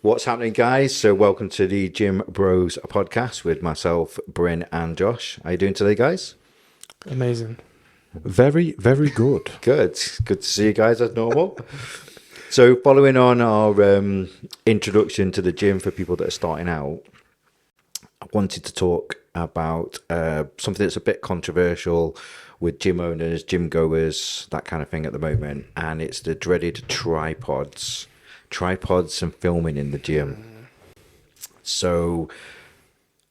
What's happening, guys? So, welcome to the Gym Bros podcast with myself, Bryn, and Josh. How you doing today, guys? Amazing. Very, very good. Good. Good to see you guys as normal. So, following on our introduction to the gym for people that are starting out, I wanted to talk about something that's a bit controversial with gym owners, gym goers, that kind of thing at the moment, and it's the dreaded tripods and filming in the gym. So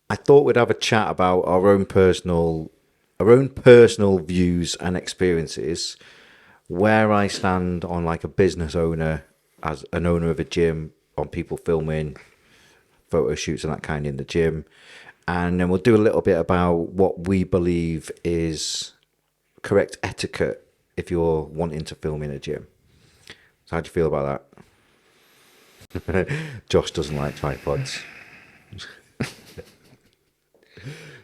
I thought we'd have a chat about our own personal views and experiences, where I stand on like a business owner, as an owner of a gym, on people filming photo shoots and that kind in the gym. And then we'll do a little bit about what we believe is correct etiquette if you're wanting to film in a gym. So how do you feel about that? Josh doesn't like tripods.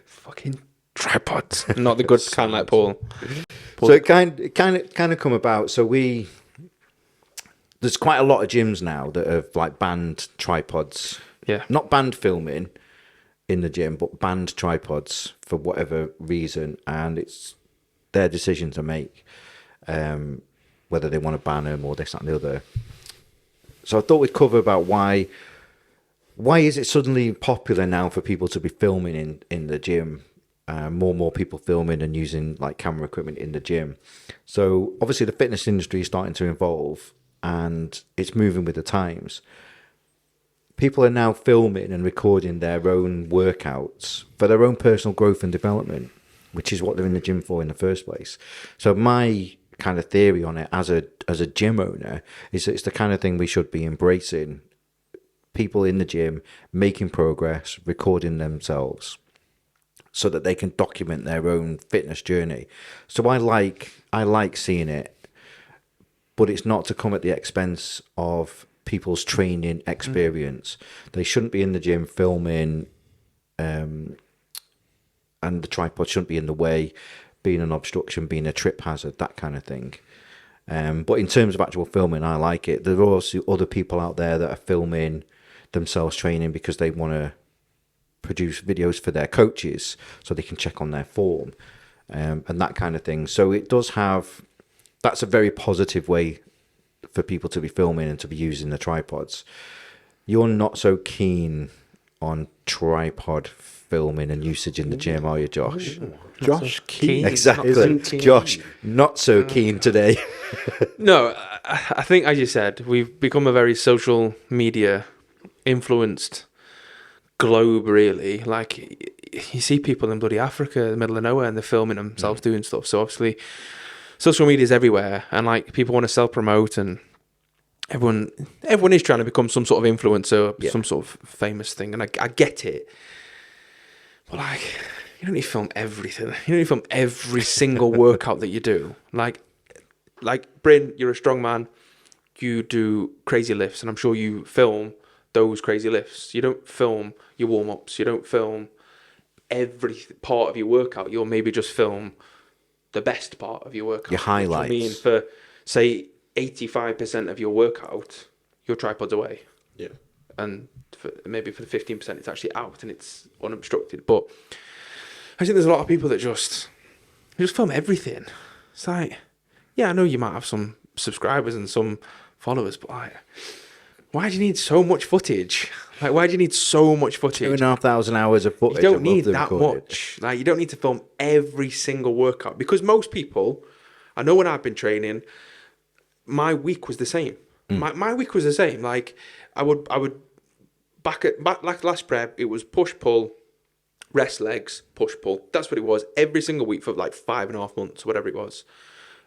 Fucking tripods. Not the good kind like Paul. So it kind of come about. So there's quite a lot of gyms now that have like banned tripods. Yeah. Not banned filming in the gym, but banned tripods for whatever reason, and it's their decision to make, whether they want to ban them or this, that, and the other. So I thought we'd cover about why is it suddenly popular now for people to be filming in the gym. More and more people filming and using like camera equipment in the gym. So obviously the fitness industry is starting to evolve and it's moving with the times. People are now filming and recording their own workouts for their own personal growth and development, which is what they're in the gym for in the first place. So my kind of theory on it as a gym owner is that it's the kind of thing we should be embracing. People in the gym making progress, recording themselves so that they can document their own fitness journey. So I like seeing it, but it's not to come at the expense of people's training experience. They shouldn't be in the gym filming, and the tripod shouldn't be in the way, being an obstruction, being a trip hazard, that kind of thing. But in terms of actual filming, I like it. There are also other people out there that are filming themselves training because they want to produce videos for their coaches so they can check on their form, and that kind of thing. So it does have, that's a very positive way for people to be filming and to be using the tripods. You're not so keen on tripod filming and usage in the gym, are you, Josh? Josh Keen. Exactly. Josh, not so keen today. No, I think, as you said, we've become a very social media influenced globe, really. Like, you see people in bloody Africa, the middle of nowhere, and they're filming themselves doing stuff. So obviously social media is everywhere, and like people want to self-promote, and everyone is trying to become some sort of influencer, some sort of famous thing, and I get it. But like, you don't need to film everything. You don't need to film every single workout that you do. Like Bryn, you're a strong man. You do crazy lifts, and I'm sure you film those crazy lifts. You don't film your warm-ups. You don't film every part of your workout. You'll maybe just film the best part of your workout. Your highlights. I mean, for, say, 85% of your workout, your tripod's away. Yeah. And maybe for the 15%, it's actually out and it's unobstructed. But I think there's a lot of people that just film everything. It's like, yeah, I know you might have some subscribers and some followers, but like, why do you need so much footage? Like, why do you need so much footage? 2,500 hours of footage. You don't need that much. Like, you don't need to film every single workout, because most people, I know when I've been training, my week was the same. My week was the same. Like, I would back like last prep, it was push pull, rest legs, push pull. That's what it was every single week for like 5.5 months, whatever it was,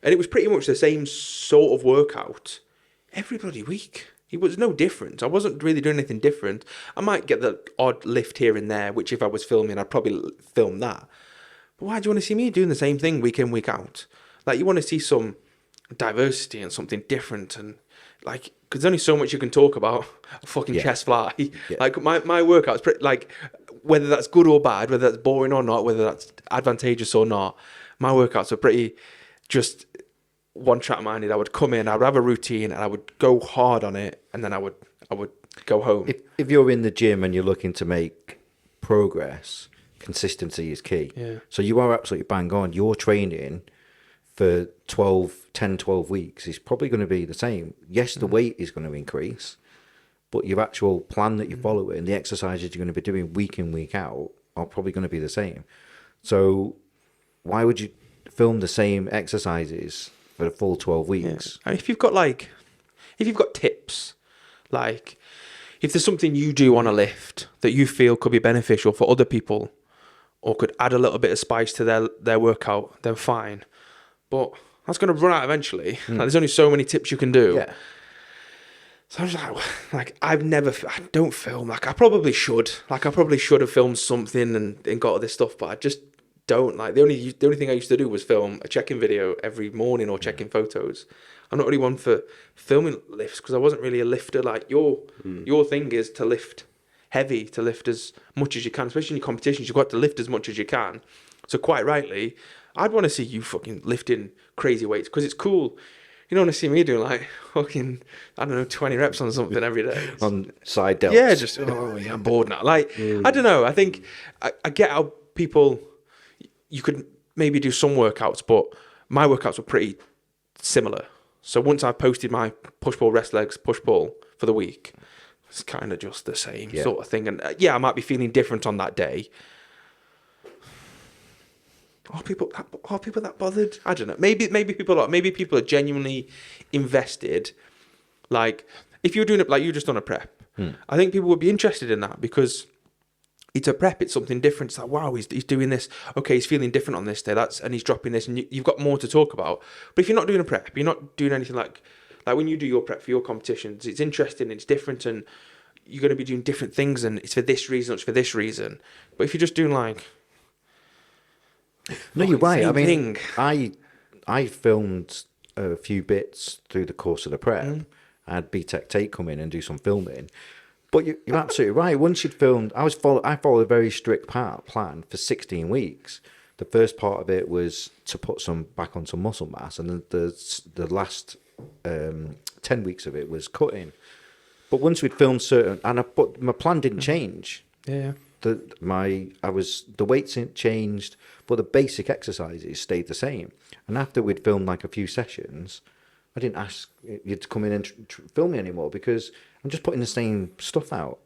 and it was pretty much the same sort of workout every bloody week. It was no different. I wasn't really doing anything different. I might get the odd lift here and there, which if I was filming, I'd probably film that. But why do you want to see me doing the same thing week in, week out? Like, you want to see some diversity and something different, and like, because there's only so much you can talk about a fucking chest fly. Yeah. Like, my workouts, like, whether that's good or bad, whether that's boring or not, whether that's advantageous or not, my workouts are pretty just one track minded. I would come in, I would have a routine, and I would go hard on it, and then I would I would go home. If you're in the gym and you're looking to make progress, consistency is key. Yeah. So you are absolutely bang on. Your training for 12 weeks is probably going to be the same. Yes, the weight is going to increase, but your actual plan that you're following, the exercises you're going to be doing week in, week out, are probably going to be the same. So why would you film the same exercises for the full 12 weeks? And if you've got tips, like if there's something you do on a lift that you feel could be beneficial for other people or could add a little bit of spice to their workout, then fine. But that's going to run out eventually. Like, there's only so many tips you can do. Yeah. So I'm just like I don't film. Like I probably should. Like I probably should have filmed something and got all this stuff, but I just don't. Like the only thing I used to do was film a check-in video every morning or check-in photos. I'm not really one for filming lifts because I wasn't really a lifter. Like your thing is to lift heavy, to lift as much as you can, especially in your competitions. You've got to lift as much as you can. So quite rightly, I'd want to see you fucking lifting crazy weights because it's cool. You don't want to see me doing like fucking, I don't know, 20 reps on something every day. On side delts. Yeah, just, I'm bored now. Like, I don't know. I think I get how people, you could maybe do some workouts, but my workouts were pretty similar. So once I posted my push pull, rest legs, push pull for the week, it's kind of just the same sort of thing. And I might be feeling different on that day. Are people that bothered? I don't know. Maybe people are. Maybe people are genuinely invested. Like if you're doing it like you just done a prep, I think people would be interested in that because it's a prep. It's something different. It's like wow, he's doing this. Okay, he's feeling different on this day. And he's dropping this, and you've got more to talk about. But if you're not doing a prep, you're not doing anything like when you do your prep for your competitions, it's interesting. It's different, and you're going to be doing different things, and it's for this reason. It's for this reason. But if you're just doing like No, you're right. I mean, thing. I filmed a few bits through the course of the prep. I had BTEC Tate come in and do some filming. But you're absolutely right. Once you'd filmed, I followed a very strict plan for 16 weeks. The first part of it was to put back on some muscle mass, and then the last 10 weeks of it was cutting. But once we'd filmed but my plan didn't change. Yeah. The weights hadn't changed, but the basic exercises stayed the same. And after we'd filmed like a few sessions, I didn't ask you to come in and film me anymore because I'm just putting the same stuff out.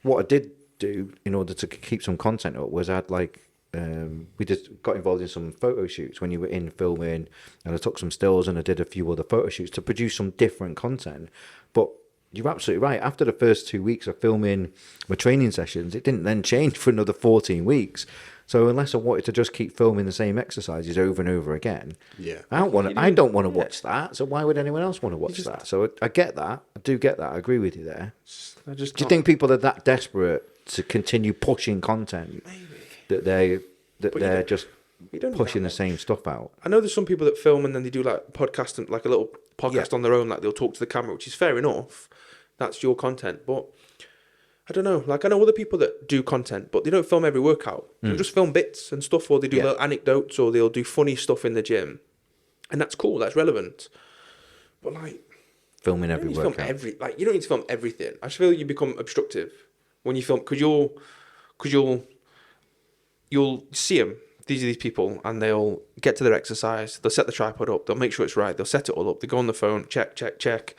What I did do in order to keep some content up was I'd we just got involved in some photo shoots when you were in filming, and I took some stills and I did a few other photo shoots to produce some different content. But you're absolutely right. After the first 2 weeks of filming my training sessions, it didn't then change for another 14 weeks. So unless I wanted to just keep filming the same exercises over and over again, I don't want to watch that. So why would anyone else want to watch that? So I get that. I do get that. I agree with you there. Do you think people are that desperate to continue pushing content that they're just pushing the same stuff out? I know there's some people that film and then they do like podcast and like a little podcast on their own, like they'll talk to the camera, which is fair enough. That's your content, but I don't know. Like I know other people that do content, but they don't film every workout. They'll just film bits and stuff, or they do little anecdotes, or they'll do funny stuff in the gym, and that's cool. That's relevant. But like filming every workout, you don't need to film everything. I just feel you become obstructive when you film because you'll see them. These are these people, and they'll get to their exercise. They'll set the tripod up. They'll make sure it's right. They'll set it all up. They go on the phone, check.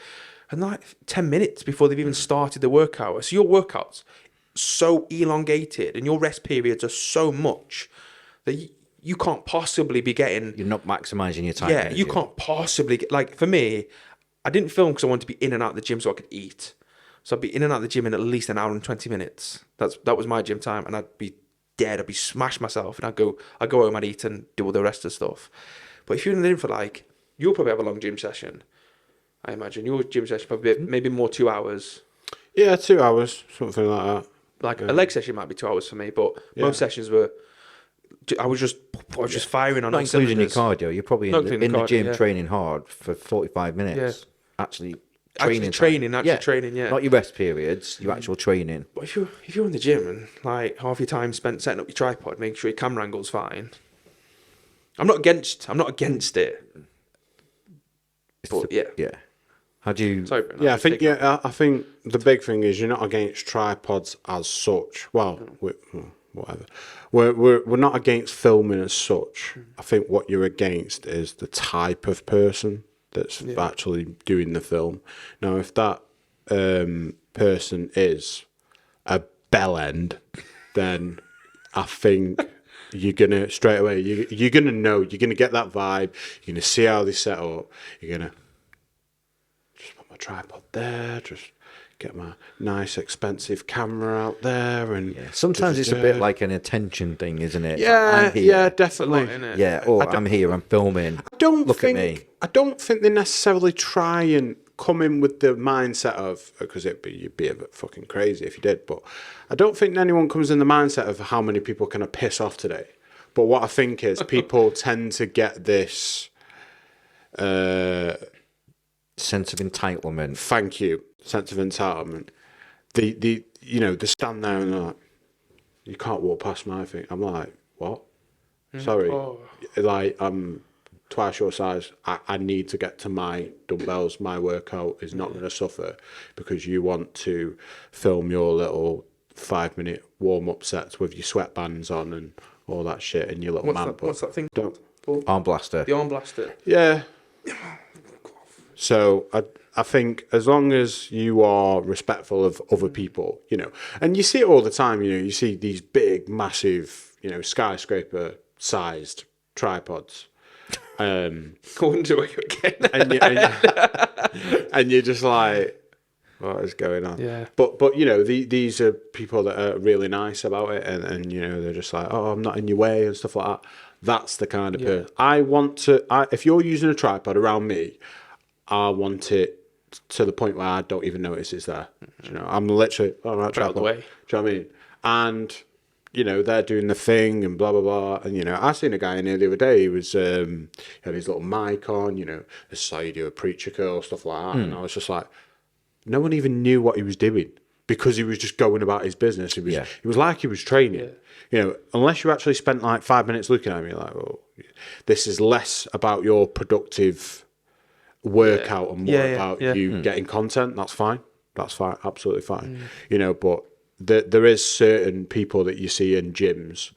And like 10 minutes before they've even started the workout. So your workout's so elongated and your rest periods are so much that you can't possibly be getting... You're not maximising your time. Yeah, you can't possibly get... Like for me, I didn't film because I wanted to be in and out of the gym so I could eat. So I'd be in and out of the gym in at least an hour and 20 minutes. That was my gym time, and I'd be dead. I'd be smashed myself, and I'd go home, I'd eat and do all the rest of the stuff. But if you're in the gym for like... You'll probably have a long gym session. I imagine your gym session probably maybe more 2 hours. Yeah, 2 hours, something like that. Like a leg session might be 2 hours for me, but most sessions were. I was just firing on. Not including your cardio. You're probably in the gym training hard for 45 minutes. Yeah. Actually training. Yeah. Not your rest periods. Your actual training. But if you're in the gym and like half your time spent setting up your tripod, making sure your camera angle's fine. I'm not against it. But yeah. How do you? Sorry, Brendan, Yeah, I'll I just think take that. I think the big thing is you're not against tripods as such. Well, whatever. We're not against filming as such. I think what you're against is the type of person that's actually doing the film. Now, if that person is a bell end, then I think you're gonna straight away. You're gonna know. You're gonna get that vibe. You're gonna see how they set up. You're gonna just put my tripod there. Just get my nice expensive camera out there, and Sometimes it's a bit like an attention thing, isn't it? It's like, yeah, I'm here. yeah, definitely. Innit? Yeah, or I'm here, I'm filming. Look at me. I don't think they necessarily try and come in with the mindset of, because you'd be a bit fucking crazy if you did, but I don't think anyone comes in the mindset of how many people can I piss off today. But what I think is people tend to get this Sense of entitlement. thank you sense of entitlement. They stand there and they're like, you can't walk past my thing. I'm like, what? Sorry. Like, I'm twice your size. I need to get to my dumbbells. My workout is not going to suffer because you want to film your little 5-minute warm-up sets with your sweatbands on and all that shit and your little What's that thing? Don't. Arm blaster. The arm blaster. Yeah. So I think as long as you are respectful of other people, and you see it all the time, you see these big, massive, skyscraper-sized tripods. I wonder where you're getting at. And you're just like, what is going on? Yeah. But these are people that are really nice about it, and they're just like, oh, I'm not in your way and stuff like that. That's the kind of person I want to. If you're using a tripod around me, I want it to the point where I don't even notice it's there. I'm literally right out the way. Do you know what I mean? And they're doing the thing and blah blah blah. And I seen a guy in here the other day. He was had his little mic on. This is how you do a preacher curl, stuff like that. And I was just like, no one even knew what he was doing because he was just going about his business. It was like he was training. Unless you actually spent like 5 minutes looking at me, like, well, this is less about your productive workout and more about you getting content. That's fine, absolutely fine. But there is certain people that you see in gyms,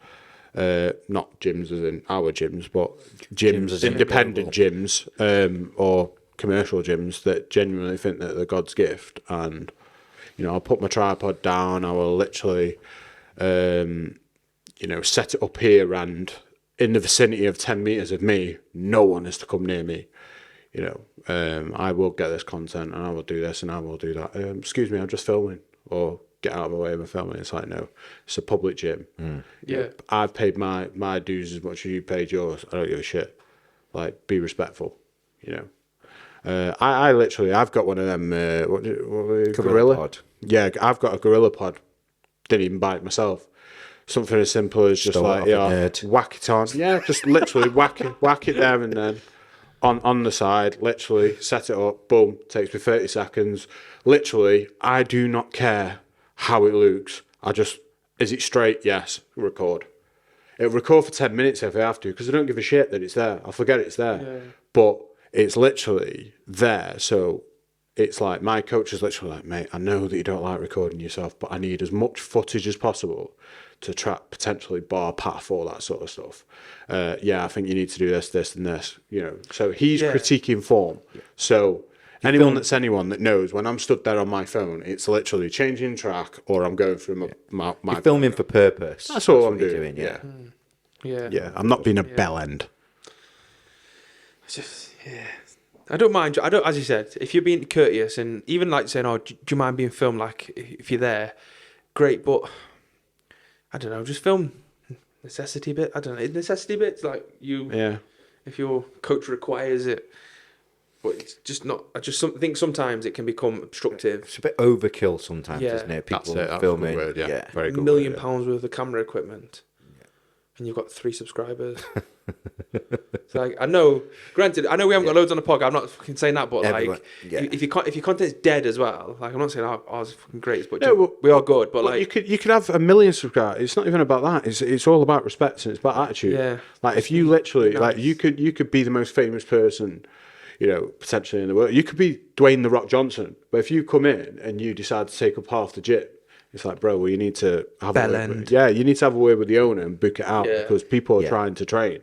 not gyms as in our gyms, but gyms as independent gyms, or commercial gyms that genuinely think that they're God's gift. And I'll put my tripod down, I will literally set it up here, and in the vicinity of 10 meters of me, no one is to come near me. I will get this content and I will do this and I will do that. Excuse me, I'm just filming. Or get out of the way of my filming. It's like, no, it's a public gym. Yeah. I've paid my dues as much as you paid yours. I don't give a shit. Like, be respectful, I literally, I've got one of them, Gorilla Pod. Yeah, I've got a Gorilla Pod. Didn't even buy it myself. Something as simple as just Stole it like, off a nerd. whack it on. Yeah, just literally whack it there and then. On the side, literally set it up, boom, takes me 30 seconds. Literally, I do not care how it looks. Is it straight? Yes, record. It'll record for 10 minutes if I have to, because I don't give a shit that it's there. I'll forget it's there. Yeah. But it's literally there. So it's like, my coach is literally like, mate, I know that you don't like recording yourself, but I need as much footage as possible to track potentially bar path, all that sort of stuff. I think you need to do this, and this. So he's critiquing form. So anyone that knows, when I'm stood there on my phone, it's literally changing track, or I'm going through my You're filming for purpose. That's all I'm what you're doing. Yeah. Yeah. I'm not being a bell end. I don't mind. I don't, as you said, if you're being courteous and even like saying, "Oh, do you mind being filmed?" Like if you're there, great. But I don't know, just film necessity bit. I don't know, necessity bits like you. Yeah. If your coach requires it, but it's just not. I just think sometimes it can become obstructive. It's a bit overkill sometimes, Yeah. isn't it? People That's a filming. good word, yeah. Very good £1 million word, pounds worth of camera equipment, and you've got 3 subscribers. It's like, I know. Granted, I know we haven't got loads on the podcast. I'm not fucking saying that, but Everyone- like, if your content's dead as well, like I'm not saying ours is fucking great, but Yeah, well, we are good. But Well, like, you could have 1 million subscribers. It's not even about that. It's all about respect and it's about attitude. Yeah. Like if you literally Nice. like you could be the most famous person, you know, potentially in the world. You could be Dwayne The Rock Johnson, but if you come in and you decide to take up half the gym, it's like, bro, well, you need to have Bell a word end. with, yeah, you need to have a word with the owner and book it out Yeah. because people are Yeah. trying to train.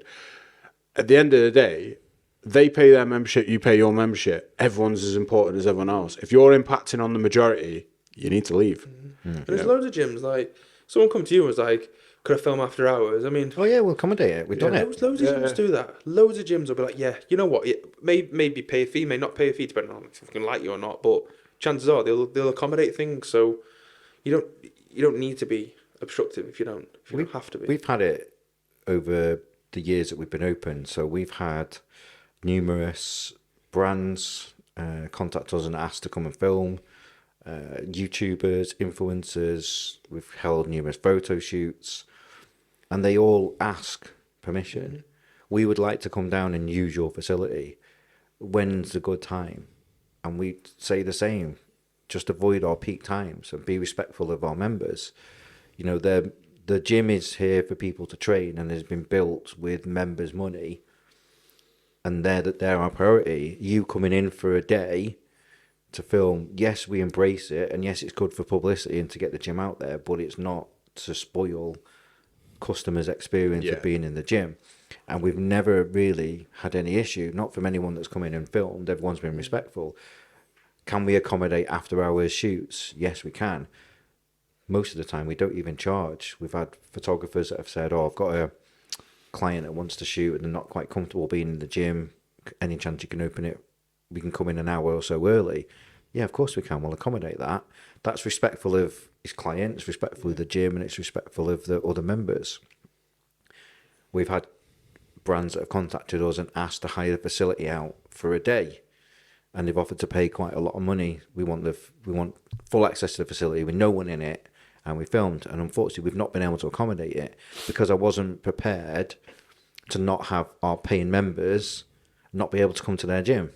At the end of the day, they pay their membership, you pay your membership. Everyone's as important as everyone else. If you're impacting on the majority, you need to leave. And there's loads of gyms, like, someone come to you and was like, could I film after hours? I mean, Oh yeah, we'll accommodate it. We've done it. loads of gyms do that. Loads of gyms will be like, yeah, you know what? It maybe pay a fee, may not pay a fee, depending on if they can like you or not. But chances are they'll accommodate things. So you don't need to be obstructive if you don't have to be. We've had it over the years that we've been open. So we've had numerous brands contact us and ask to come and film. YouTubers, influencers. We've held numerous photo shoots, and they all ask permission. We would like to come down and use your facility. When's a good time? And we say the same. Just avoid our peak times and be respectful of our members. You know, the gym is here for people to train and has been built with members' money, and they're our priority. You coming in for a day to film, yes, we embrace it, and yes, it's good for publicity and to get the gym out there, but it's not to spoil customers' experience Yeah. of being in the gym. And we've never really had any issue, not from anyone that's come in and filmed. Everyone's been respectful. Can we accommodate after hours shoots? Yes, we can. Most of the time, we don't even charge. We've had photographers that have said, oh, I've got a client that wants to shoot and they're not quite comfortable being in the gym. Any chance you can open it? We can come in an hour or so early. Yeah, of course we can. We'll accommodate that. That's respectful of his client, it's respectful of the gym, and it's respectful of the other members. We've had brands that have contacted us and asked to hire the facility out for a day, and they've offered to pay quite a lot of money. We want full access to the facility with no one in it, and we filmed. And unfortunately, we've not been able to accommodate it because I wasn't prepared to not have our paying members not be able to come to their gym.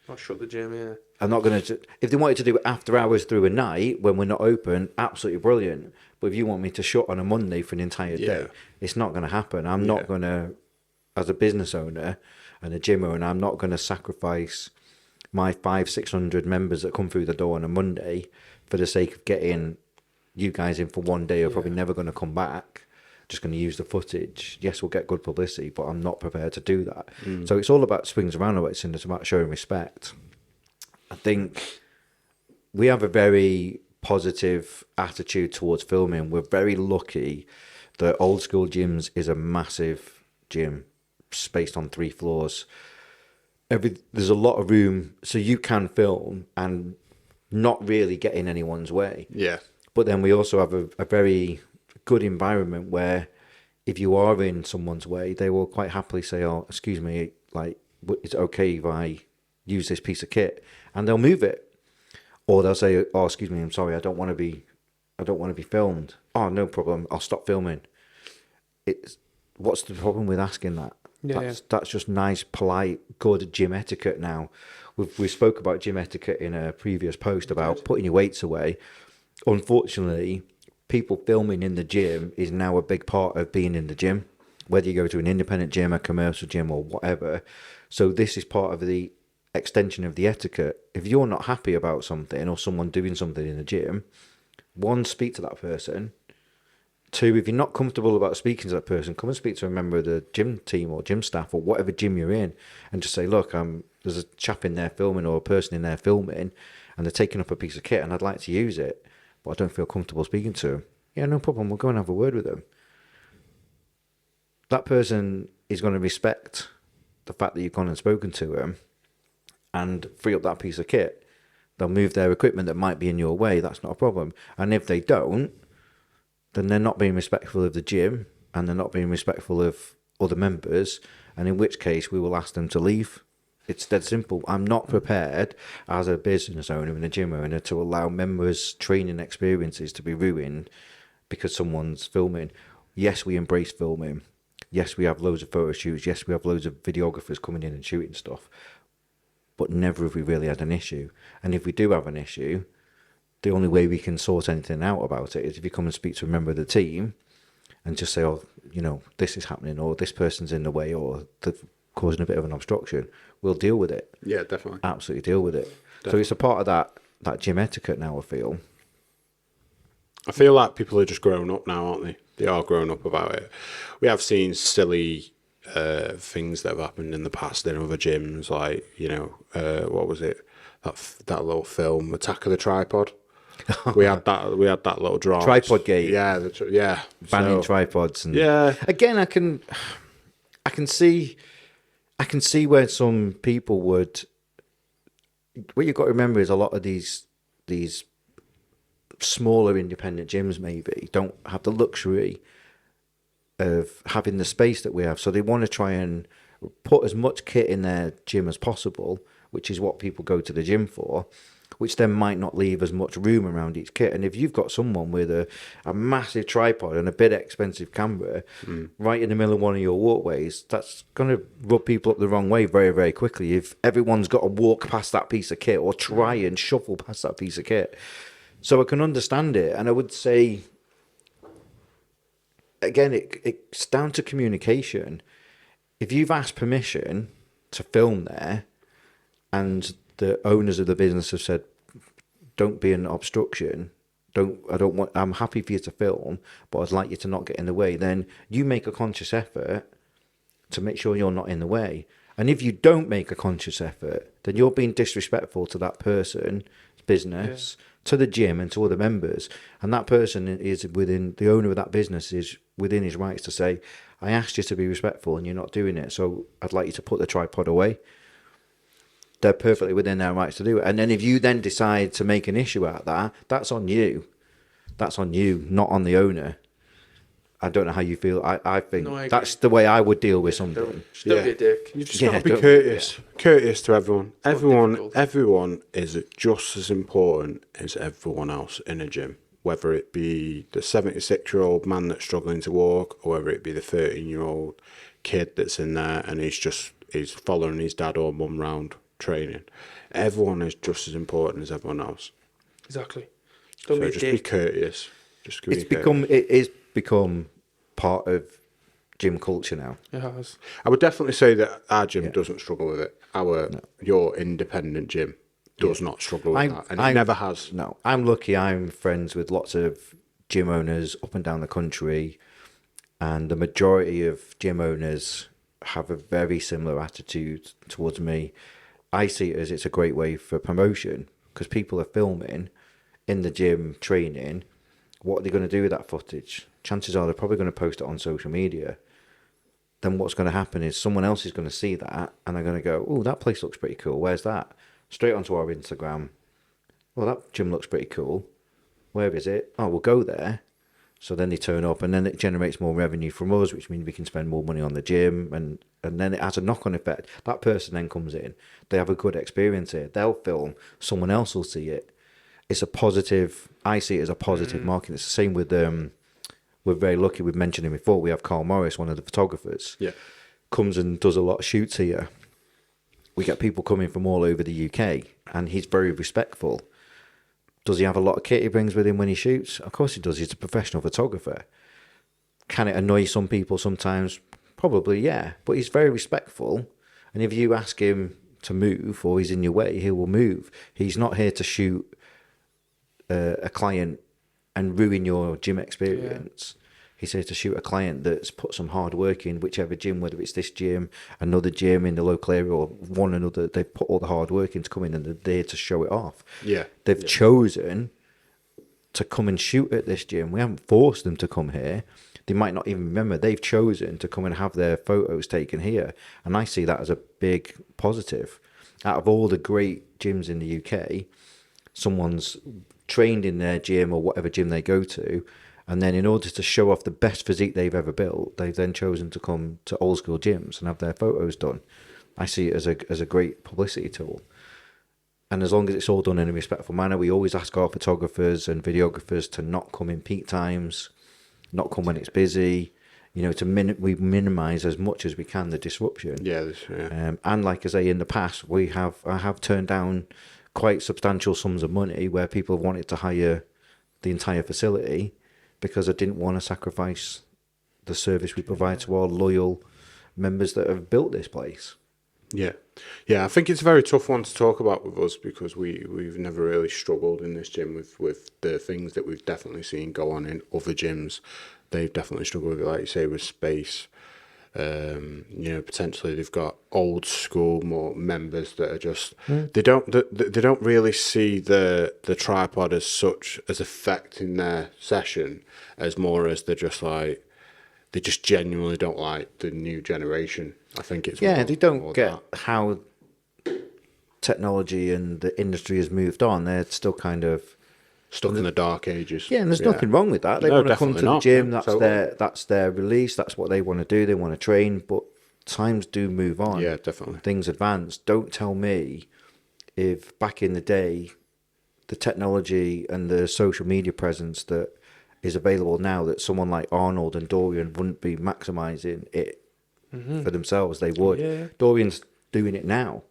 I'll shut the gym, yeah. I'm not going to. If they wanted to do it after hours through a night when we're not open, absolutely brilliant. But if you want me to shut on a Monday for an entire day, Yeah. it's not going to happen. I'm not going to, as a business owner and a gym owner, I'm not going to sacrifice my 500-600 members that come through the door on a Monday for the sake of getting you guys in for one day. Are probably never going to come back. Just going to use the footage. Yes, we'll get good publicity, but I'm not prepared to do that. So it's all about swings and roundabouts, and it's about showing respect. I think we have a very positive attitude towards filming. We're very lucky that Old School Gyms is a massive gym spaced on 3 floors. There's a lot of room, so you can film and not really get in anyone's way. Yeah. But then we also have a very good environment where if you are in someone's way, they will quite happily say, oh, excuse me, like, is it okay if I use this piece of kit? And they'll move it. Or they'll say, oh, excuse me, I'm sorry, I don't want to be filmed. Oh, no problem, I'll stop filming. What's the problem with asking that? That's just nice, polite, good gym etiquette now. We spoke about gym etiquette in a previous post about putting your weights away. Unfortunately, people filming in the gym is now a big part of being in the gym, whether you go to an independent gym, a commercial gym, or whatever. So this is part of the extension of the etiquette. If you're not happy about something or someone doing something in the gym, 1, speak to that person. 2, if you're not comfortable about speaking to that person, come and speak to a member of the gym team or gym staff or whatever gym you're in, and just say, look, there's a chap in there filming or a person in there filming, and they're taking up a piece of kit and I'd like to use it, but I don't feel comfortable speaking to them. Yeah, no problem, we'll go and have a word with them. That person is going to respect the fact that you've gone and spoken to them and free up that piece of kit. They'll move their equipment that might be in your way, that's not a problem. And if they don't, then they're not being respectful of the gym and they're not being respectful of other members, and in which case we will ask them to leave. It's dead simple. I'm not prepared as a business owner and a gym owner to allow members' training experiences to be ruined because someone's filming. Yes, we embrace filming. Yes, we have loads of photo shoots. Yes, we have loads of videographers coming in and shooting stuff. But never have we really had an issue. And if we do have an issue, the only way we can sort anything out about it is if you come and speak to a member of the team and just say, oh, you know, this is happening, or this person's in the way, or the causing a bit of an obstruction, we'll deal with it. Yeah, definitely. Absolutely deal with it. So it's a part of that gym etiquette now, I feel. I feel like people are just grown up now, aren't they? They are grown up about it. We have seen silly things that have happened in the past in other gyms, like, you know, what was it? That little film, Attack of the Tripod. We had that little drama. Tripod gate. Yeah, yeah. Banning tripods and Yeah. Again, I can see where some people would. What you've got to remember is a lot of these smaller independent gyms maybe don't have the luxury of having the space that we have, so they want to try and put as much kit in their gym as possible, which is what people go to the gym for, which then might not leave as much room around each kit. And if you've got someone with a massive tripod and a bit expensive camera right in the middle of one of your walkways, that's going to rub people up the wrong way very, very quickly. If everyone's got to walk past that piece of kit or try and shuffle past that piece of kit. So I can understand it. And I would say, again, it's down to communication. If you've asked permission to film there and the owners of the business have said, don't be an obstruction, I'm happy for you to film, but I'd like you to not get in the way, then you make a conscious effort to make sure you're not in the way. And if you don't make a conscious effort, then you're being disrespectful to that person's business, to the gym and to other members. And that person is the owner of that business is within his rights to say, I asked you to be respectful and you're not doing it, so I'd like you to put the tripod away. They're perfectly within their rights to do it. And then if you then decide to make an issue out of that, that's on you. That's on you, not on the owner. I don't know how you feel. I think that's the way I would deal with something. Don't be a dick. You've just got to be courteous. Courteous to everyone. Everyone is just as important as everyone else in a gym. Whether it be the 76-year-old man that's struggling to walk, or whether it be the 13-year-old kid that's in there and he's following his dad or mum round training. Everyone is just as important as everyone else. Exactly. Be courteous. It is become part of gym culture now. It has. I would definitely say that our gym doesn't struggle with it. Your independent gym does not struggle with that, and it never has. No, I'm lucky. I'm friends with lots of gym owners up and down the country, and the majority of gym owners have a very similar attitude towards me. I see it as it's a great way for promotion because people are filming in the gym training. What are they going to do with that footage? Chances are they're probably going to post it on social media. Then what's going to happen is someone else is going to see that and they're going to go, oh, that place looks pretty cool. Where's that? Straight onto our Instagram. Well, that gym looks pretty cool. Where is it? Oh, we'll go there. So then they turn up and then it generates more revenue from us, which means we can spend more money on the gym. And then it has a knock-on effect. That person then comes in. They have a good experience here. They'll film. Someone else will see it. It's a positive. I see it as a positive marketing. It's the same with we're very lucky. We've mentioned him before. We have Carl Morris, one of the photographers. Yeah, comes and does a lot of shoots here. We get people coming from all over the UK, and he's very respectful. Does he have a lot of kit he brings with him when he shoots? Of course he does. He's a professional photographer. Can it annoy some people sometimes? Probably, yeah. But he's very respectful. And if you ask him to move or he's in your way, he will move. He's not here to shoot a client and ruin your gym experience. He's here to shoot a client that's put some hard work in, whichever gym, whether it's this gym, another gym in the local area, or one another. They've put all the hard work in to come in and they're there to show it off. Yeah. They've chosen to come and shoot at this gym. We haven't forced them to come here. They might not even remember. They've chosen to come and have their photos taken here. And I see that as a big positive. Out of all the great gyms in the UK, someone's trained in their gym or whatever gym they go to, and then in order to show off the best physique they've ever built, they've then chosen to come to old school gyms and have their photos done. I see it as a great publicity tool. And as long as it's all done in a respectful manner, we always ask our photographers and videographers to not come in peak times, not come when it's busy, to we minimise as much as we can the disruption. Yeah. And like I say, in the past, I have turned down quite substantial sums of money where people have wanted to hire the entire facility because I didn't want to sacrifice the service we provide to our loyal members that have built this place. Yeah, yeah. I think it's a very tough one to talk about with us because we've never really struggled in this gym with the things that we've definitely seen go on in other gyms. They've definitely struggled with it, like you say, with space. Potentially they've got old school more members that are just they don't really see the tripod as such as affecting their session as more as they're just like they just genuinely don't like the new generation. I think it's They don't get how technology and the industry has moved on. They're still kind of stuck in the dark ages. Yeah, and there's nothing wrong with that. They No, want to come to definitely the not. gym. Yeah, That's totally. that's their release. That's what they want to do. They want to train, but times do move on. Yeah, definitely. Things advance. Don't tell me if back in the day, the technology and the social media presence that is available now, that someone like Arnold and Dorian wouldn't be maximizing it for themselves. They would. Yeah. Dorian's doing it now.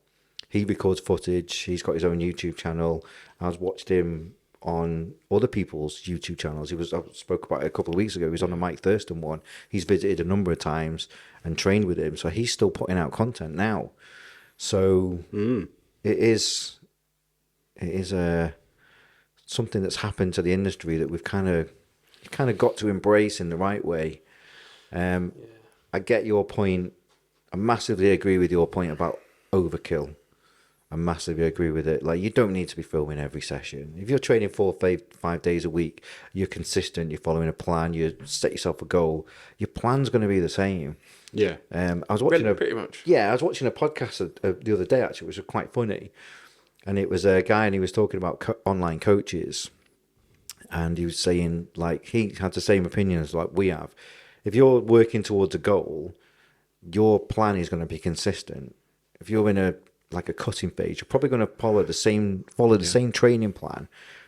He records footage. He's got his own YouTube channel. I've watched him on other people's YouTube channels. I spoke about it a couple of weeks ago. He was on the Mike Thurston one. He's visited a number of times and trained with him. So he's still putting out content now. So it is something that's happened to the industry that we've kind of got to embrace in the right way. I get your point. I massively agree with your point about overkill. I massively agree with it. Like, you don't need to be filming every session. If you're training 4 or 5 days a week, you're consistent, you're following a plan, you set yourself a goal, your plan's going to be the same. Yeah. I was watching Pretty much. Yeah, I was watching a podcast the other day, actually, which was quite funny. And it was a guy, and he was talking about online coaches. And he was saying, like, he had the same opinions like we have. If you're working towards a goal, your plan is going to be consistent. If you're in a cutting phase, you're probably going to follow the same training plan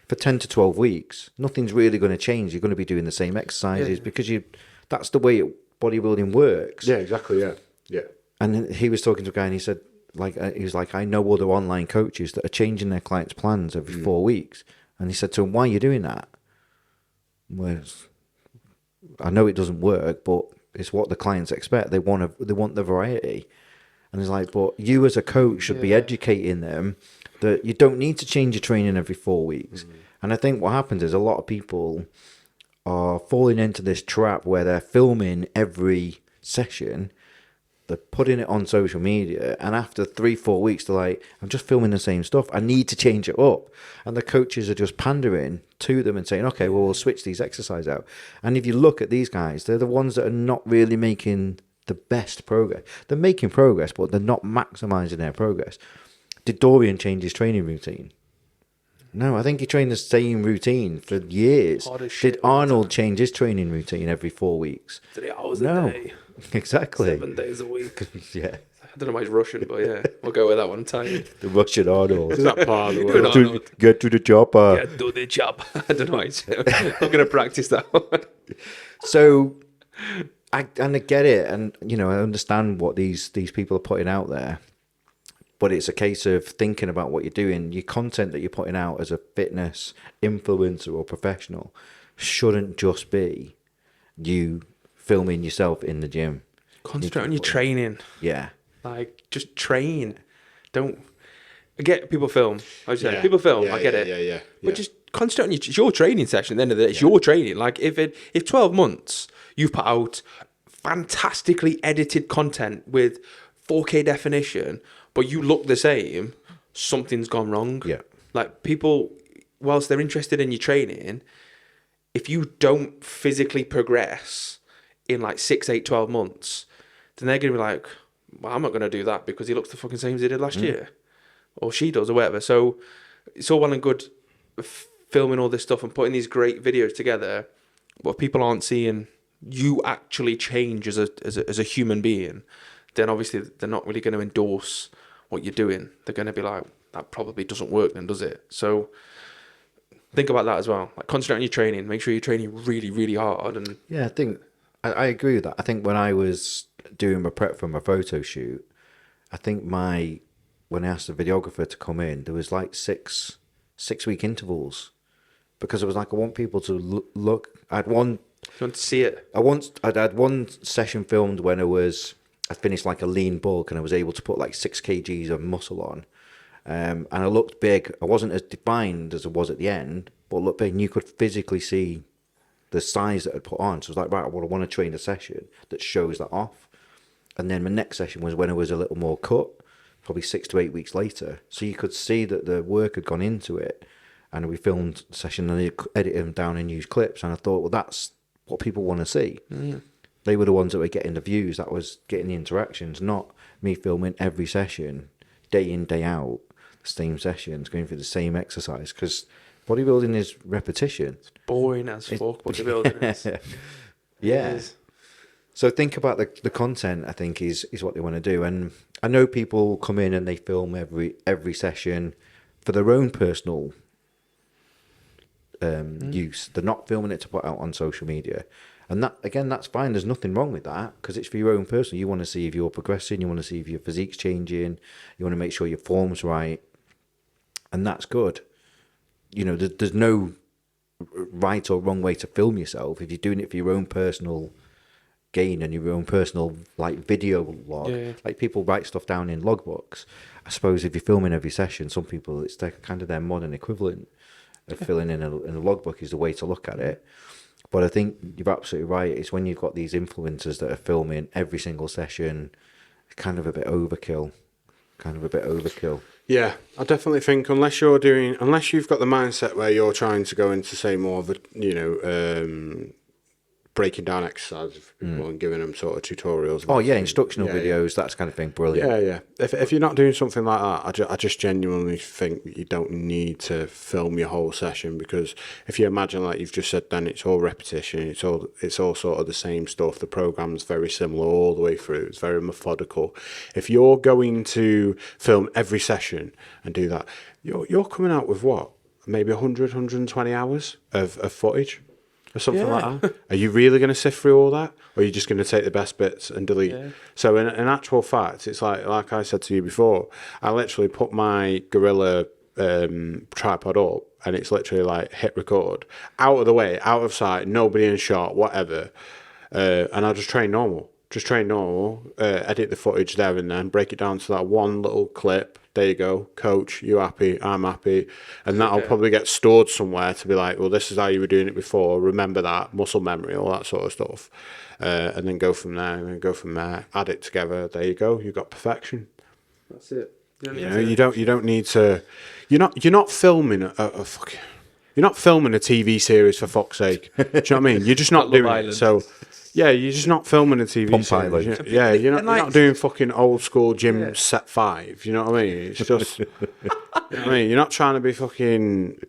for 10 to 12 weeks. Nothing's really going to change. You're going to be doing the same exercises because that's the way bodybuilding works. Yeah, exactly. Yeah. Yeah. And he was talking to a guy, and he said, I know other online coaches that are changing their clients' plans every 4 weeks. And he said to him, why are you doing that? Well, I know it doesn't work, but it's what the clients expect. They want the variety. And he's like, but you as a coach should be educating them that you don't need to change your training every 4 weeks. And I think what happens is a lot of people are falling into this trap where they're filming every session, they're putting it on social media, and after 3-4 weeks, they're like, I'm just filming the same stuff. I need to change it up. And the coaches are just pandering to them and saying, okay, well, we'll switch these exercises out. And if you look at these guys, they're the ones that are not really making the best progress. They're making progress, but they're not maximizing their progress. Did Dorian change his training routine? No, I think he trained the same routine for years. Hard as shit Did all the Arnold change his training routine every 4 weeks? 3 hours No. a day, Exactly. 7 days a week. Yeah. I don't know why he's Russian, but yeah, we'll go with that one. I'm tired. The Russian Arnold. Is that part of the Good world? Arnold. Get to the chopper. Yeah, do the job. I don't know why he's I'm going to practice that one. So, I get it, and I understand what these people are putting out there, but it's a case of thinking about what you're doing. Your content that you're putting out as a fitness influencer or professional shouldn't just be you filming yourself in the gym. Concentrate on your training. Yeah, Like, just train. Don't. I get people film. I was saying, Yeah. people film. Yeah, I get yeah, it. yeah, yeah, But yeah. just concentrate on it's your training session. At the end of the day, it's your training. Like, if 12 months you've put out fantastically edited content with 4K definition, but you look the same, something's gone wrong. Yeah. Like, people, whilst they're interested in your training, if you don't physically progress in like 6, 8, 12 months, then they're going to be like, well, I'm not going to do that because he looks the fucking same as he did last year. Or she does, or whatever. So it's all well and good filming all this stuff and putting these great videos together, but if people aren't seeing you actually change as a human being, then obviously they're not really going to endorse what you're doing. They're going to be like, that probably doesn't work then, does it? So think about that as well. Like, concentrate on your training. Make sure you're training really, really hard. And yeah. I think I agree with that. I think when I was doing my prep for my photo shoot, I think when I asked the videographer to come in, there was like 6 week intervals, because it was like, I want people to look. you want to see it. I'd had one session filmed when I was I finished like a lean bulk, and I was able to put like 6 kgs of muscle on. And I looked big. I wasn't as defined as I was at the end, but looked big, and you could physically see the size that I'd put on. So I was like, right, well, I want to train a session that shows that off. And then my next session was when I was a little more cut, probably 6 to 8 weeks later. So you could see that the work had gone into it. And we filmed a session and edited them down and used clips. And I thought, well, that's what people want to see. They were the ones that were getting the views, that was getting the interactions, not me filming every session, day in, day out, the same sessions, going through the same exercise. Because bodybuilding is repetition. Boring as fuck, bodybuilding is. Yeah. It is. So think about the content, I think, is what they want to do. And I know people come in and they film every session for their own personal use. They're not filming it to put out on social media. And that, again, that's fine. There's nothing wrong with that, because it's for your own personal. You want to see if you're progressing. You want to see if your physique's changing. You want to make sure your form's right. And that's good. You know, there's no right or wrong way to film yourself. If you're doing it for your own personal gain and your own personal like video log, like people write stuff down in logbooks. I suppose if you're filming every session, some people, it's kind of their modern equivalent of filling in a logbook is the way to look at it. But I think you're absolutely right. It's when you've got these influencers that are filming every single session, kind of a bit overkill. Yeah, I definitely think unless you've got the mindset where you're trying to go into, say, more of a, breaking down exercises for people and giving them sort of tutorials. Oh yeah, instructional videos, that kind of thing, brilliant. Yeah. If you're not doing something like that, I just genuinely think that you don't need to film your whole session, because if you imagine, like you've just said, then it's all repetition. It's all sort of the same stuff. The program's very similar all the way through. It's very methodical. If you're going to film every session and do that, you're coming out with what? Maybe 100, 120 hours of footage. Or something like that. Are you really going to sift through all that, or are you just going to take the best bits and delete? Yeah. So in actual fact, it's like I said to you before, I literally put my Gorilla tripod up, and it's literally like hit record, out of the way, out of sight, nobody in shot, whatever, and I'll just train normal, edit the footage there and then, break it down to that one little clip. There you go, coach, you happy, I'm happy. And that'll probably get stored somewhere to be like, well, this is how you were doing it before. Remember that, muscle memory, all that sort of stuff. And then go from there, add it together. There you go, you've got perfection. That's it. You don't need to, you're not filming you're not filming a TV series, for fuck's sake. Do you know what I mean? You're just not doing it. So yeah, you're just not filming a TV series. Yeah, you're not doing fucking old school gym set 5. You know what I mean? It's just, you know what I mean? You're not trying to be fucking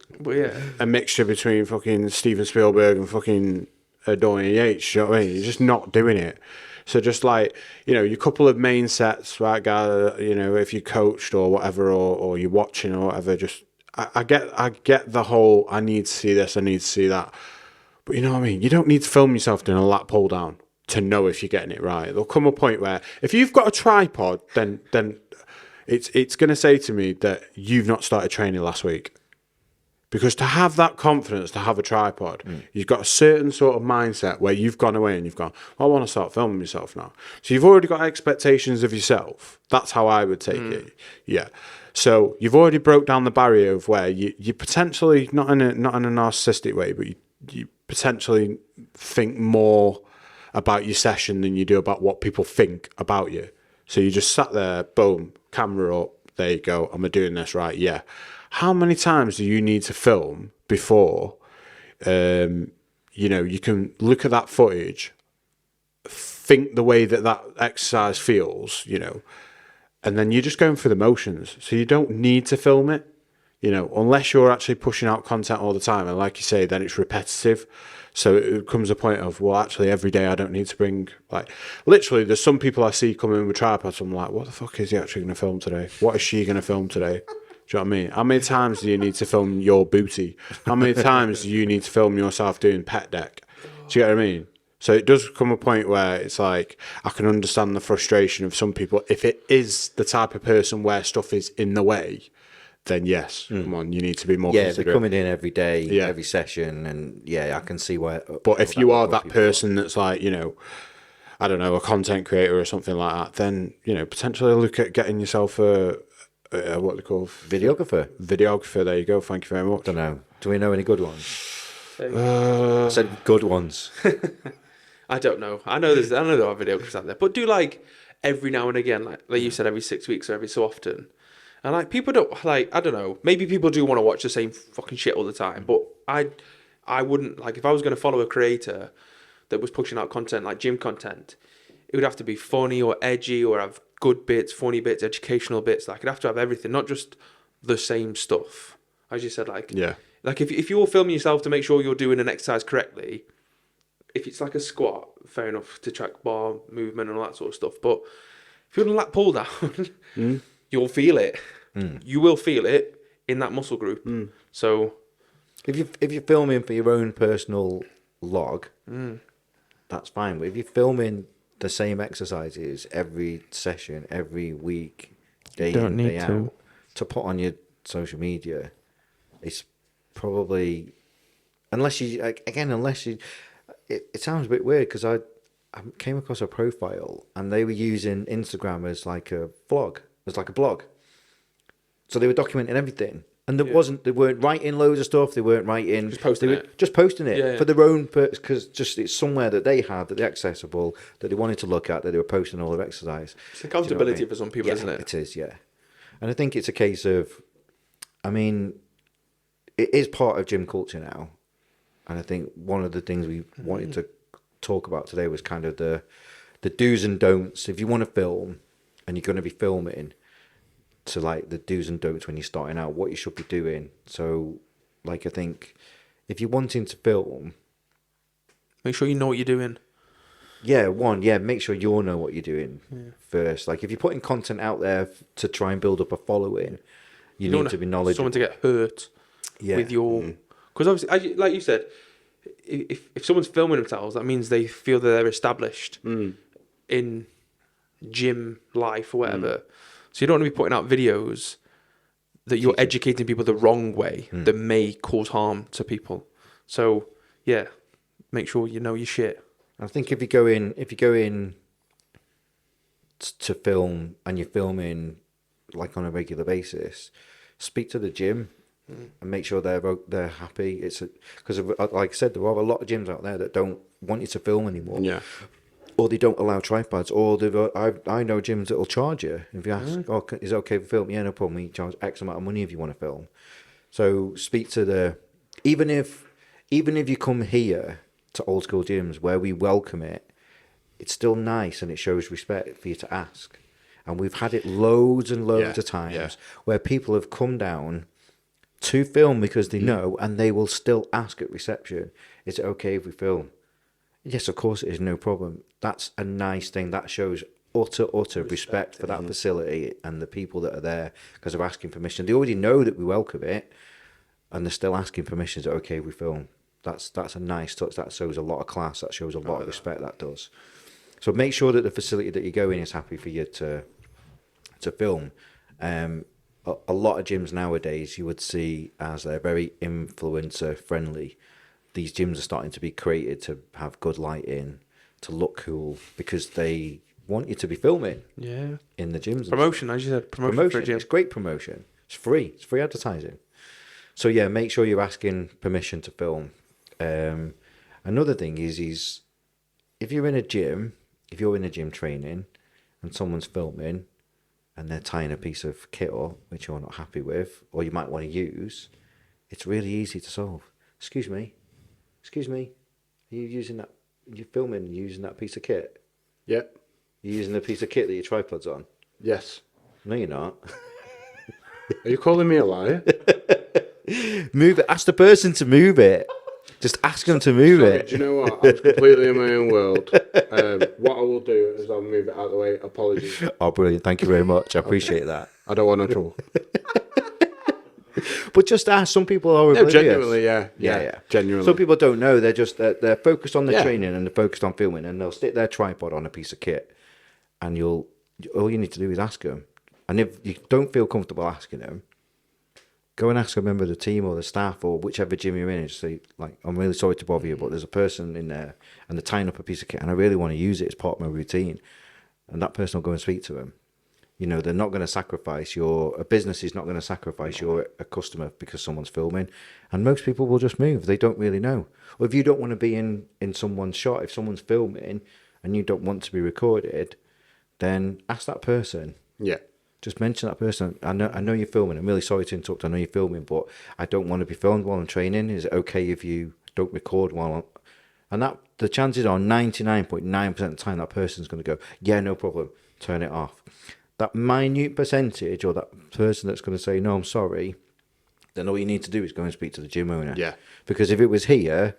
a mixture between fucking Steven Spielberg and fucking Dorian Yates. You know what I mean? You're just not doing it. So just like, your couple of main sets, right, guy, if you coached or whatever, or you're watching or whatever, just, I get the whole, I need to see this, I need to see that. But you know what I mean? You don't need to film yourself doing a lat pull down to know if you're getting it right. There'll come a point where if you've got a tripod, then it's going to say to me that you've not started training last week. Because to have that confidence, to have a tripod, you've got a certain sort of mindset where you've gone away and you've gone, I want to start filming myself now. So you've already got expectations of yourself. That's how I would take it. Yeah. So you've already broke down the barrier of where you potentially, not in a narcissistic way, but you potentially think more about your session than you do about what people think about you. So you just sat there, boom, camera up, there you go, am I doing this right? Yeah. How many times do you need to film before, you can look at that footage, think the way that exercise feels, and then you're just going through the motions. So you don't need to film it. Unless you're actually pushing out content all the time. And like you say, then it's repetitive. So it comes a point of, well, actually every day I don't need to bring, like, literally there's some people I see come in with tripods. I'm like, what the fuck is he actually going to film today? What is she going to film today? Do you know what I mean? How many times do you need to film your booty? How many times do you need to film yourself doing pet deck? Do you get what I mean? So it does come a point where it's like, I can understand the frustration of some people. If it is the type of person where stuff is in the way, then yes, come on, you need to be more considerate. They're coming in every day, every session, and I can see where. But if you are that person that's like, I don't know, a content creator or something like that, then, potentially look at getting yourself a what they call Videographer. Videographer. There you go. Thank you very much. Don't know. Do we know any good ones? I said good ones. I don't know. I know there are videographers out there, but do like every now and again, like you said, every 6 weeks or every so often. And like people don't like, I don't know. Maybe people do want to watch the same fucking shit all the time, but I wouldn't like, if I was going to follow a creator that was pushing out content like gym content, it would have to be funny or edgy or have good bits, funny bits, educational bits. Like it'd have to have everything, not just the same stuff. As you said, like like if you're filming yourself to make sure you're doing an exercise correctly, if it's like a squat, fair enough to track bar movement and all that sort of stuff. But if you're doing a lat pull down, you'll feel it. You will feel it in that muscle group. So if you're filming for your own personal log, that's fine. But if you're filming the same exercises every session, every week, day in, day out, to put on your social media, it's probably, unless you, it sounds a bit weird because I came across a profile and they were using Instagram as like a vlog, as like a blog. So they were documenting everything. And they weren't writing loads of stuff. They weren't writing. Just posting it. Just posting it for their own purpose, because just it's somewhere that they had, that they're accessible, that they wanted to look at, that they were posting all their exercise. It's accountability for some people, isn't it? It is, yeah. And I think it's a case of, I mean, it is part of gym culture now. And I think one of the things we wanted to talk about today was kind of the do's and don'ts. If you want to film and you're going to be filming, to like the do's and don'ts when you're starting out, what you should be doing. So, like, I think if you're wanting to film, make sure you know what you're doing. Make sure you know what you're doing first. Like, if you're putting content out there to try and build up a following, you need to be knowledgeable. Someone to get hurt with your, because obviously, like you said, if someone's filming themselves, that means they feel that they're established in gym life or whatever. So you don't want to be putting out videos that you're educating people the wrong way that may cause harm to people. So make sure you know your shit. I think if you go in to film and you're filming like on a regular basis, speak to the gym and make sure they're happy. It's because like I said, there are a lot of gyms out there that don't want you to film anymore. Yeah. Or they don't allow tripods, or I know gyms that will charge you. If you ask, is it okay for film? Yeah, no problem. We charge X amount of money if you want to film. So speak to even if you come here to old school gyms where we welcome it, it's still nice and it shows respect for you to ask. And we've had it loads and loads of times where people have come down to film because they know, and they will still ask at reception, is it okay if we film? Yes, of course it is, no problem. That's a nice thing. That shows utter respect for that facility and the people that are there because they're asking permission. They already know that we welcome it, and they're still asking permission. Is it okay if we film? That's a nice touch. That shows a lot of class. That shows a lot of respect. That does. So make sure that the facility that you go in is happy for you to film. A lot of gyms nowadays you would see as they're very influencer friendly. These gyms are starting to be created to have good lighting, to look cool, because they want you to be filming in the gyms. Promotion, as you said, promotion for a gym. It's great promotion. It's free. It's free advertising. So make sure you're asking permission to film. Another thing is if you're in a gym training and someone's filming and they're tying a piece of kit up which you're not happy with, or you might want to use, it's really easy to solve. Excuse me, are you using that? You're filming using that piece of kit? Yep. You're using the piece of kit that your tripod's on? Yes. No, you're not. Are you calling me a liar? Move it. Ask the person to move it. Just ask them to move it. Do you know what? I was completely in my own world. What I will do is I'll move it out of the way. Apologies. Oh, brilliant. Thank you very much. I appreciate that. I don't want no trouble. But just ask. Some people are oblivious. No, genuinely, yeah. Genuinely. Some people don't know. They're just they're focused on the training and they're focused on filming, and they'll stick their tripod on a piece of kit, and all you need to do is ask them. And if you don't feel comfortable asking them, go and ask a member of the team or the staff or whichever gym you're in and just say, like, I'm really sorry to bother you, but there's a person in there and they're tying up a piece of kit and I really want to use it as part of my routine. And that person will go and speak to them. You know, they're not going to sacrifice a business is not going to sacrifice a customer because someone's filming. And most people will just move. They don't really know. Or if you don't want to be in someone's shot, if someone's filming and you don't want to be recorded, then ask that person. Yeah. Just mention that person. I know you're filming. I'm really sorry to interrupt. I know you're filming, but I don't want to be filmed while I'm training. Is it okay if you don't record while I'm... And that the chances are 99.9% of the time that person's going to go, yeah, no problem, turn it off. That minute percentage or that person that's going to say, no, I'm sorry, then all you need to do is go and speak to the gym owner. Yeah. Because if it was here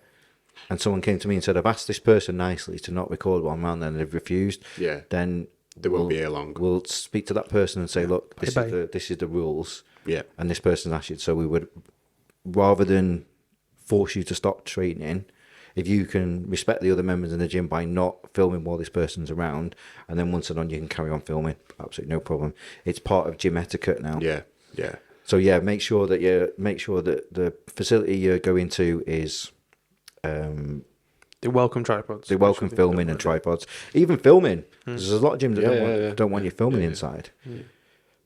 and someone came to me and said, I've asked this person nicely to not record while I'm around and they've refused, Yeah. then They won't be here long. We'll speak to that person and say, look, this is the rules. Yeah. And this person's asked you. So we would, rather than force you to stop training, if you can respect the other members in the gym by not filming while this person's around, and then once they're on, you can carry on filming. Absolutely no problem. It's part of gym etiquette now. Yeah. Yeah. So yeah, make sure that the facility you're going to is They welcome tripods. they welcome filming and tripods. Even filming. There's a lot of gyms that don't want you filming inside. Yeah.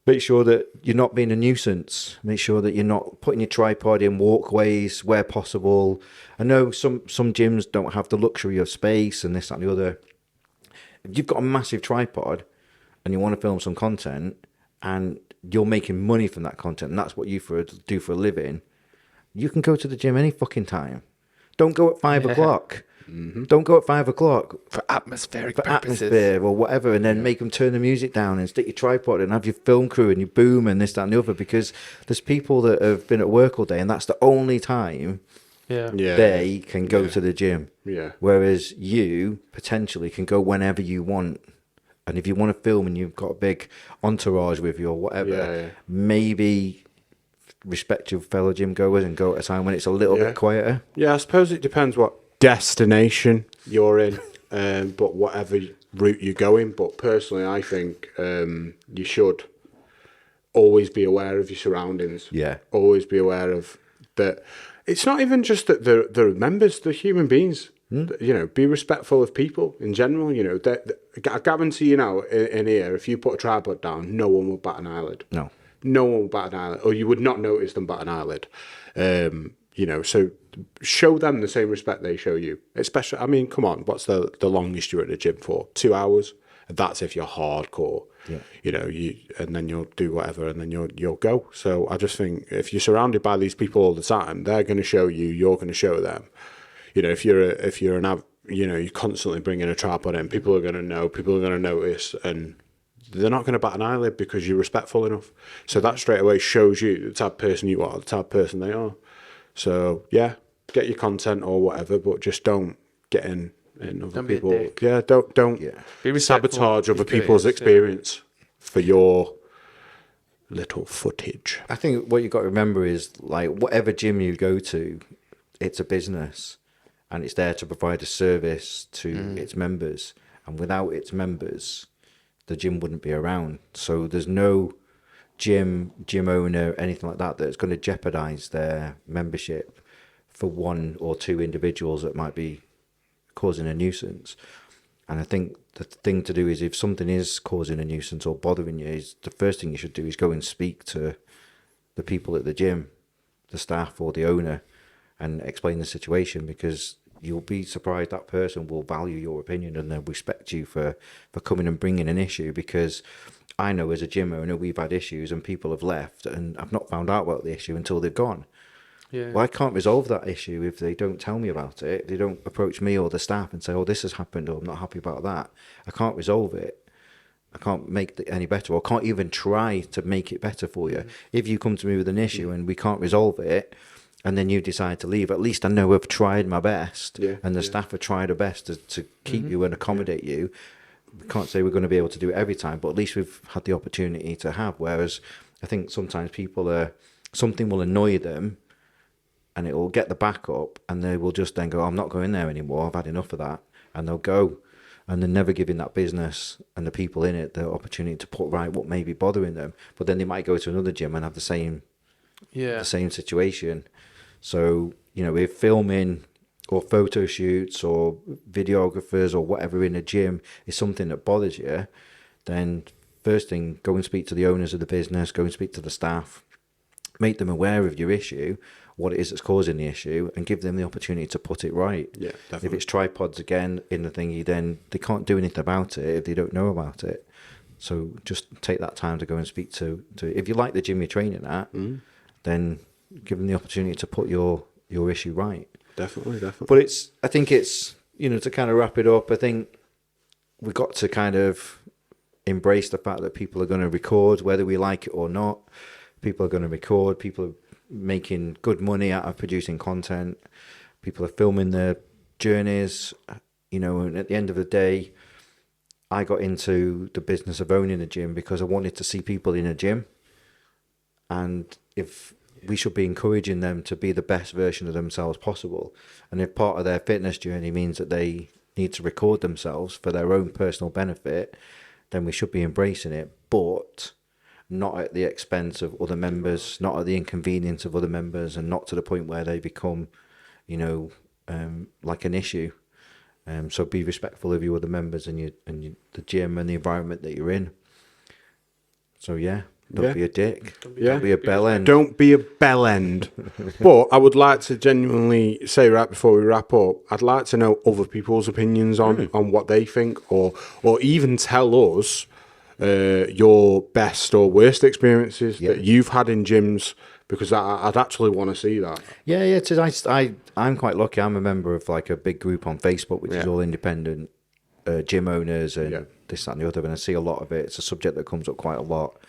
Make sure that you're not being a nuisance. Make sure that you're not putting your tripod in walkways where possible. I know some gyms don't have the luxury of space and this, that, and the other. If you've got a massive tripod and you want to film some content and you're making money from that content and that's what you do for a living, you can go to the gym any fucking time. Don't go at 5 o'clock. Mm-hmm. Don't go at 5 o'clock For atmospheric for purposes. atmosphere or whatever, and then make them turn the music down and stick your tripod and have your film crew and your boom and this, that, and the other. Because there's people that have been at work all day, and that's the only time Yeah. Yeah. they can go to the gym. Yeah. Whereas you potentially can go whenever you want. And if you want to film and you've got a big entourage with you or whatever, maybe respect your fellow gym goers and go at a time when it's a little bit quieter. Yeah, I suppose it depends what destination you're in, but whatever route you're going. But personally, I think you should always be aware of your surroundings. Yeah. Always be aware of that. It's not even just that they're members, they're human beings. You know, be respectful of people in general. You know, I guarantee you now in here, if you put a tripod down, no one will bat an eyelid. No. No one will bat an eyelid, or you would not notice them bat an eyelid. You know, so show them the same respect they show you. Especially, I mean, come on, what's the longest you're at the gym for? 2 hours? That's if you're hardcore. Yeah. You know, and then you'll do whatever, and then you'll go. So I just think if you're surrounded by these people all the time, they're going to show you, you're going to show them. You know, if you're constantly bringing a tripod in, people are going to know, people are going to notice, and they're not going to bat an eyelid because you're respectful enough. So that straight away shows you the type of person you are, the type of person they are. So yeah, get your content or whatever, but just don't get in other people. Yeah, don't Be respectful. sabotage other people's experience for your little footage. I think what you've got to remember is, like, whatever gym you go to, it's a business and it's there to provide a service to its members. And without its members, the gym wouldn't be around. So there's no gym owner, anything like that, that's going to jeopardize their membership for one or two individuals that might be causing a nuisance. And I think the thing to do is, if something is causing a nuisance or bothering you, is the first thing you should do is go and speak to the people at the gym, the staff or the owner, and explain the situation, because you'll be surprised that person will value your opinion and they'll respect you for coming and bringing an issue. Because I know as a gym owner, we've had issues and people have left and I've not found out about the issue until they've gone. Yeah. Well, I can't resolve that issue if they don't tell me about it. They don't approach me or the staff and say, oh, this has happened, or I'm not happy about that. I can't resolve it. I can't make it any better, or can't even try to make it better for you. If you come to me with an issue and we can't resolve it, and then you decide to leave, at least I know I've tried my best, and the staff have tried their best to keep you and accommodate you. We can't say we're going to be able to do it every time, but at least we've had the opportunity to have. Whereas I think sometimes something will annoy them, and it will get the back up, and they will just then go, I'm not going there anymore, I've had enough of that, and they'll go. And they're never giving that business and the people in it the opportunity to put right what may be bothering them. But then they might go to another gym and have the same Yeah. the same situation. So, you know, if filming or photo shoots or videographers or whatever in a gym is something that bothers you, then first thing, go and speak to the owners of the business, go and speak to the staff, make them aware of your issue, what it is that's causing the issue, and give them the opportunity to put it right. Yeah, definitely. If it's tripods again in the thingy, then they can't do anything about it if they don't know about it. So just take that time to go and speak to if you like the gym you're training at, then give them the opportunity to put your issue right. Definitely. But I think it's, you know, to kind of wrap it up, I think we've got to kind of embrace the fact that people are going to record, whether we like it or not. People are going to record. People are making good money out of producing content. People are filming their journeys, you know, and at the end of the day, I got into the business of owning a gym because I wanted to see people in a gym. And if we should be encouraging them to be the best version of themselves possible. And if part of their fitness journey means that they need to record themselves for their own personal benefit, then we should be embracing it, but not at the expense of other members, not at the inconvenience of other members, and not to the point where they become, you know, like an issue. So be respectful of your other members and the gym and the environment that you're in. So don't be a dick. Don't be a bell end. Don't be a bell end. But I would like to genuinely say right before we wrap up, I'd like to know other people's opinions on what they think, or even tell us your best or worst experiences that you've had in gyms, because I'd actually want to see that. Yeah. It is. I'm quite lucky. I'm a member of like a big group on Facebook, which is all independent gym owners and this, that, and the other. And I see a lot of it. It's a subject that comes up quite a lot.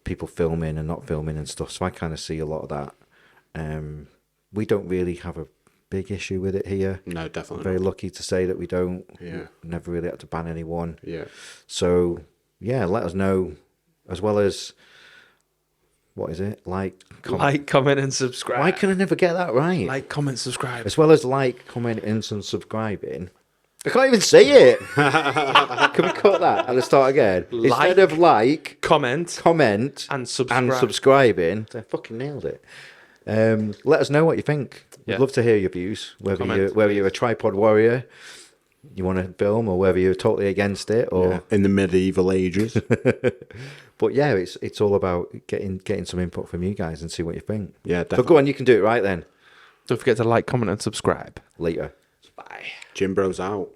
People filming and not filming and stuff. So I kind of see a lot of that. We don't really have a big issue with it here. No, definitely. I'm very lucky to say that we don't. Yeah. Never really had to ban anyone. Yeah. So let us know, as well as, what is it? Like, comment, and subscribe. Why can I never get that right? Like, comment, subscribe. As well as commenting, and subscribing. I can't even say it. Can we cut that and start again? Instead of comment, and subscribe. and subscribing. I fucking nailed it. Let us know what you think. We'd love to hear your views. Whether you're a tripod warrior, you want to film, or whether you're totally against it, or in the medieval ages. But it's all about getting some input from you guys and see what you think. Yeah, definitely. So go on, you can do it right then. Don't forget to like, comment, and subscribe. Later. Bye. Gym Bros out.